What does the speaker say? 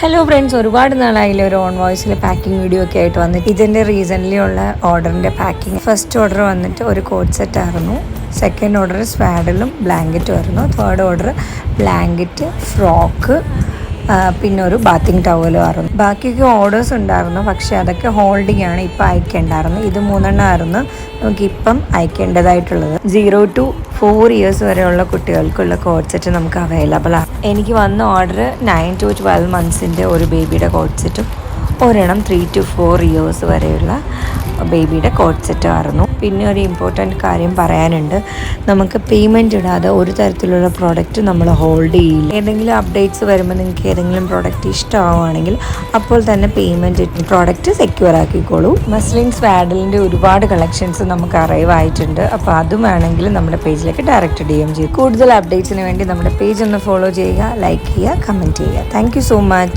Hello friends, ഒരുപാട് നാളായില്ലേ ഒരു on വോയിസിൽ packing video ഒക്കെ ആയിട്ട് വന്നിട്ട്. ഇതിൻ്റെ റീസെൻ്റ്ലി ഉള്ള ഓർഡറിൻ്റെ പാക്കിംഗ്. ഫസ്റ്റ് ഓർഡർ വന്നിട്ട് ഒരു കോട്ട് സെറ്റ് ആയിരുന്നു. സെക്കൻഡ് ഓർഡർ സ്വാഡലും ബ്ലാങ്കറ്റും ആയിരുന്നു. തേർഡ് ഓർഡർ ബ്ലാങ്കറ്റ്, ഫ്രോക്ക്, പിന്നെ ഒരു ബാത്തിങ് ടവലും ആയിരുന്നു. ബാക്കിയൊക്കെ ഓർഡേഴ്സ് ഉണ്ടായിരുന്നു, പക്ഷേ അതൊക്കെ ഹോൾഡിംഗ് ആണ്, ഇപ്പം അയക്കേണ്ടായിരുന്നു. ഇത് 3 ആയിരുന്നു നമുക്കിപ്പം അയക്കേണ്ടതായിട്ടുള്ളത്. 0 to 4 years വരെയുള്ള കുട്ടികൾക്കുള്ള കോട്ട് സെറ്റ് നമുക്ക് അവൈലബിൾ ആണ്. എനിക്ക് വന്ന ഓർഡർ 9 to 12 months ഒരു ബേബിയുടെ കോട്ട് സെറ്റും ഒരെണ്ണം 3 to 4 years വരെയുള്ള ബേബിയുടെ കോട്ട് സെറ്റ് ആയിരുന്നു. പിന്നെ ഒരു ഇമ്പോർട്ടൻറ്റ് കാര്യം പറയാനുണ്ട്, നമുക്ക് പേയ്മെൻറ്റ് ഇടാതെ ഒരു തരത്തിലുള്ള പ്രോഡക്റ്റ് നമ്മൾ ഹോൾഡ് ചെയ്യില്ല. ഏതെങ്കിലും അപ്ഡേറ്റ്സ് വരുമ്പോൾ നിങ്ങൾക്ക് ഏതെങ്കിലും പ്രോഡക്റ്റ് ഇഷ്ടമാവുകയാണെങ്കിൽ അപ്പോൾ തന്നെ പേയ്മെൻറ്റ് പ്രോഡക്റ്റ് സെക്യൂർ ആക്കിക്കോളൂ. മസ്ലിൻ സ്വാഡലിൻ്റെ ഒരുപാട് കളക്ഷൻസ് നമുക്ക് അറൈവ് ആയിട്ടുണ്ട്. അപ്പോൾ അതും വേണമെങ്കിൽ നമ്മുടെ പേജിലേക്ക് ഡയറക്റ്റ് DM ചെയ്യും. കൂടുതൽ അപ്ഡേറ്റ്സിന് വേണ്ടി നമ്മുടെ പേജ് ഒന്ന് ഫോളോ ചെയ്യുക, ലൈക്ക് ചെയ്യുക, കമൻറ്റ് ചെയ്യുക. Thank you so much.